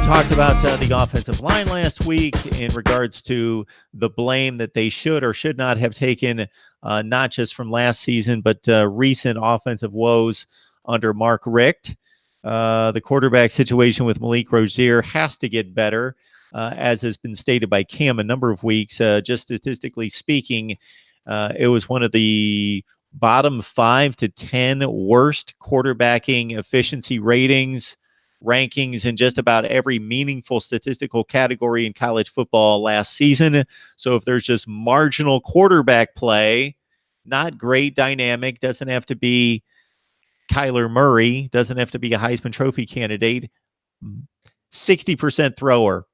talked about the offensive line last week in regards to the blame that they should or should not have taken, not just from last season, but recent offensive woes under Mark Richt. The quarterback situation with MarkRogersTV has to get better, as has been stated by Cam a number of weeks. Just statistically speaking, it was one of the bottom 5 to 10 worst quarterbacking efficiency rankings in just about every meaningful statistical category in college football last season. So if there's just marginal quarterback play, not great dynamic, doesn't have to be Kyler Murray, doesn't have to be a Heisman Trophy candidate, 60% thrower,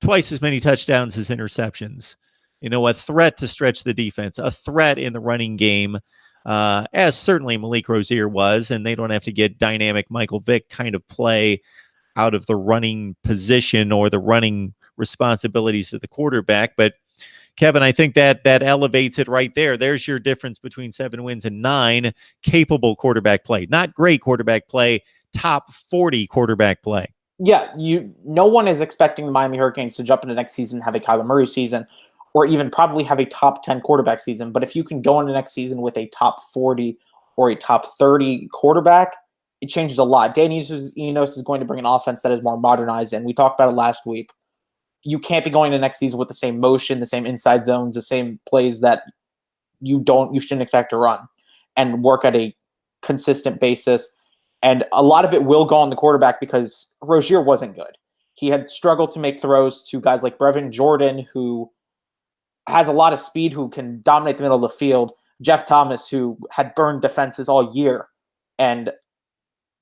twice as many touchdowns as interceptions. You know, a threat to stretch the defense, a threat in the running game, as certainly MarkRogersTV was, and they don't have to get dynamic Michael Vick kind of play out of the running position or the running responsibilities of the quarterback. But Kevin, I think that elevates it right there. There's your difference between 7 wins and 9. Capable quarterback play, not great quarterback play, top 40 quarterback play. Yeah, no one is expecting the Miami Hurricanes to jump into next season and have a Kyler Murray season, or even probably have a top 10 quarterback season. But if you can go into next season with a top 40 or a top 30 quarterback, it changes a lot. Dan Enos is going to bring an offense that is more modernized, and we talked about it last week. You can't be going to next season with the same motion, the same inside zones, the same plays that you shouldn't expect to run, and work at a consistent basis. And a lot of it will go on the quarterback because Rozier wasn't good. He had struggled to make throws to guys like Brevin Jordan, who has a lot of speed, who can dominate the middle of the field. Jeff Thomas, who had burned defenses all year. And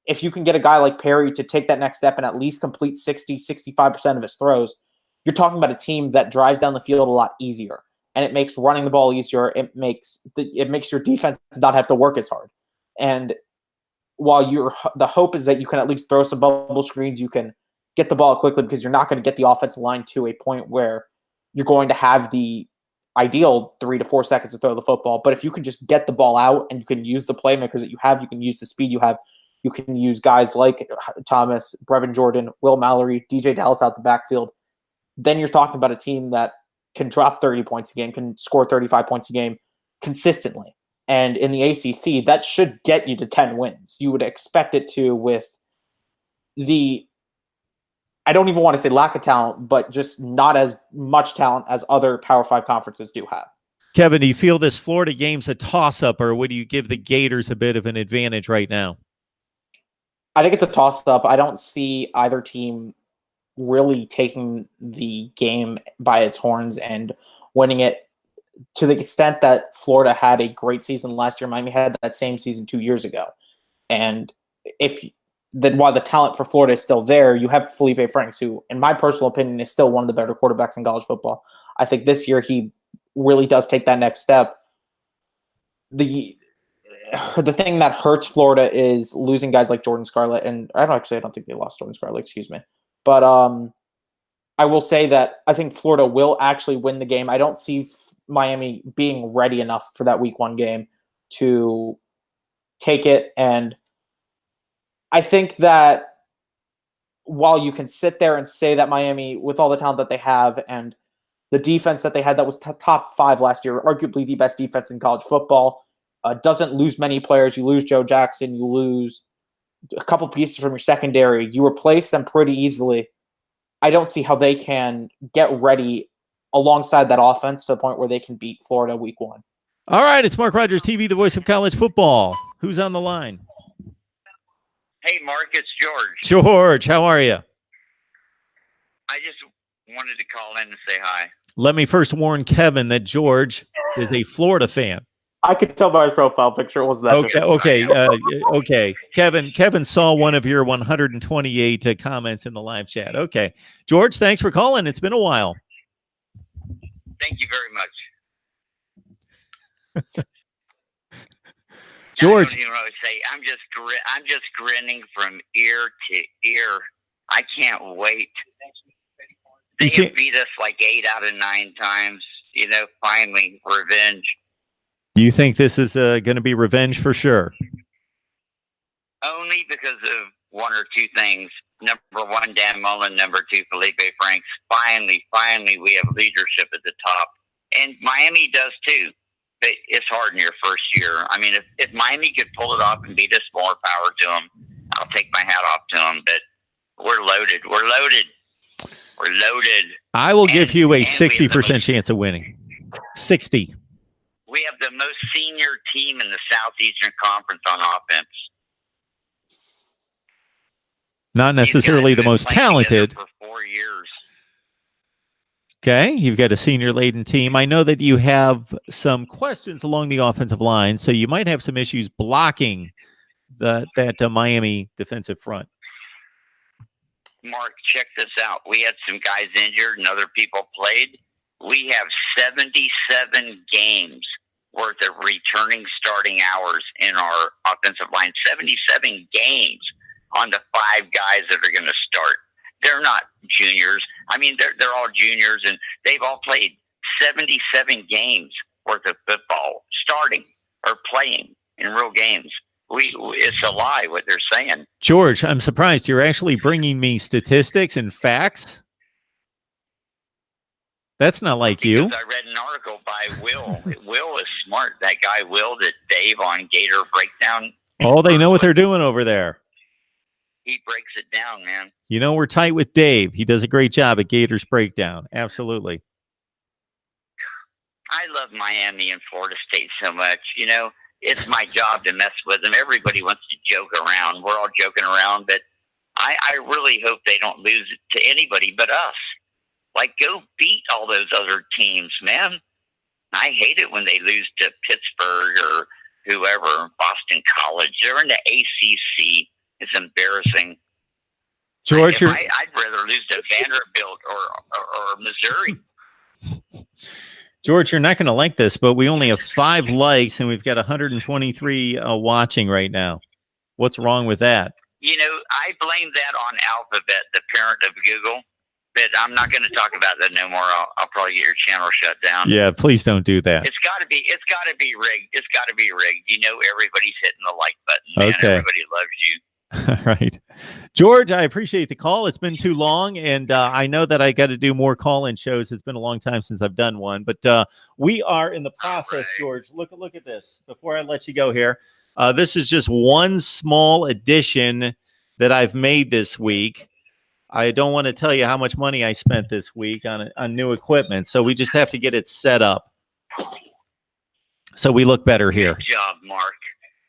if you can get a guy like Perry to take that next step and at least complete 60-65% of his throws, you're talking about a team that drives down the field a lot easier. And it makes running the ball easier. It makes your defense not have to work as hard. And while the hope is that you can at least throw some bubble screens, you can get the ball quickly, because you're not going to get the offensive line to a point where you're going to have the ideal 3 to 4 seconds to throw the football. But if you can just get the ball out and you can use the playmakers that you have, you can use the speed you have, you can use guys like Thomas, Brevin Jordan, Will Mallory, DJ Dallas out the backfield, then you're talking about a team that can drop 30 points a game, can score 35 points a game consistently. And in the ACC, that should get you to 10 wins. You would expect it to, with the, I don't even want to say lack of talent, but just not as much talent as other Power 5 conferences do have. Kevin, do you feel this Florida game's a toss-up, or would you give the Gators a bit of an advantage right now? I think it's a toss-up. I don't see either team really taking the game by its horns and winning it to the extent that Florida had a great season last year. Miami had that same season 2 years ago. And while the talent for Florida is still there, you have Felipe Franks, who, in my personal opinion, is still one of the better quarterbacks in college football. I think this year he really does take that next step. The thing that hurts Florida is losing guys like Jordan Scarlett, and I don't think they lost Jordan Scarlett, excuse me. But I will say that I think Florida will actually win the game. I don't see Miami being ready enough for that week 1 game to take it. And I think that while you can sit there and say that Miami, with all the talent that they have and the defense that they had that was top 5 last year, arguably the best defense in college football, doesn't lose many players. You lose Joe Jackson, you lose a couple pieces from your secondary, you replace them pretty easily. I don't see how they can get ready alongside that offense to the point where they can beat Florida week 1. All right, it's MarkRogersTV, the voice of college football. Who's on the line? Hey, Mark, it's George. George, how are you? I just wanted to call in and say hi. Let me first warn Kevin that George is a Florida fan. I could tell by his profile picture it wasn't that. Okay. Kevin saw one of your 128 comments in the live chat. Okay. George, thanks for calling. It's been a while. Thank you very much. George, I don't even know what to say. I'm just grinning from ear to ear. I can't wait. They have beat us like 8 out of 9 times. You know, finally, revenge. Do you think this is going to be revenge for sure? Only because of one or two things. Number one, Dan Mullen. Number two, Felipe Franks. Finally, we have leadership at the top. And Miami does too. But it's hard in your first year. I mean, if Miami could pull it off and beat us, more power to them. I'll take my hat off to them. But we're loaded. We're loaded. We're loaded. I will give you a 60% chance of winning. 60. We have the most senior team in the Southeastern Conference on offense. Not necessarily the most talented. For 4 years. Okay, you've got a senior-laden team. I know that you have some questions along the offensive line, so you might have some issues blocking that Miami defensive front. Mark, check this out. We had some guys injured and other people played. We have 77 games worth of returning starting hours in our offensive line. 77 games on the 5 guys that are going to start. They're not juniors. I mean, they're all juniors, and they've all played 77 games worth of football, starting or playing in real games. It's a lie what they're saying. George, I'm surprised you're actually bringing me statistics and facts. That's not like you. I read an article by Will. Will is smart. That guy Will that Dave on Gator Breakdown. Oh, they know what they're doing over there. He breaks it down, man. You know, we're tight with Dave. He does a great job at Gators Breakdown. Absolutely. I love Miami and Florida State so much. You know, it's my job to mess with them. Everybody wants to joke around. We're all joking around, but I really hope they don't lose it to anybody but us. Like, go beat all those other teams, man. I hate it when they lose to Pittsburgh or whoever, Boston College. They're in the ACC. It's embarrassing. George, I'd rather lose to Vanderbilt or Missouri. George, you're not going to like this, but we only have 5 likes and we've got 123 watching right now. What's wrong with that? You know, I blame that on Alphabet, the parent of Google. But I'm not going to talk about that no more. I'll probably get your channel shut down. Yeah, please don't do that. It's got to be rigged. It's got to be rigged. You know, everybody's hitting the like button. Man. Okay. Everybody loves you. All right. George, I appreciate the call. It's been too long, and I know that I got to do more call-in shows. It's been a long time since I've done one, but we are in the process, George. Look at this. Before I let you go here, this is just one small addition that I've made this week. I don't want to tell you how much money I spent this week on new equipment, so we just have to get it set up so we look better here. Good job, Mark.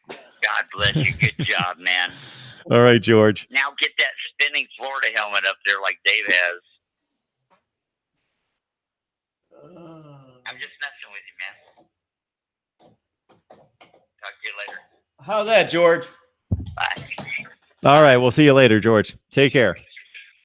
God bless you. Good job, man. All right, George. Now get that spinning Florida helmet up there like Dave has. I'm just messing with you, man. Talk to you later. How's that, George? Bye. All right, we'll see you later, George. Take care.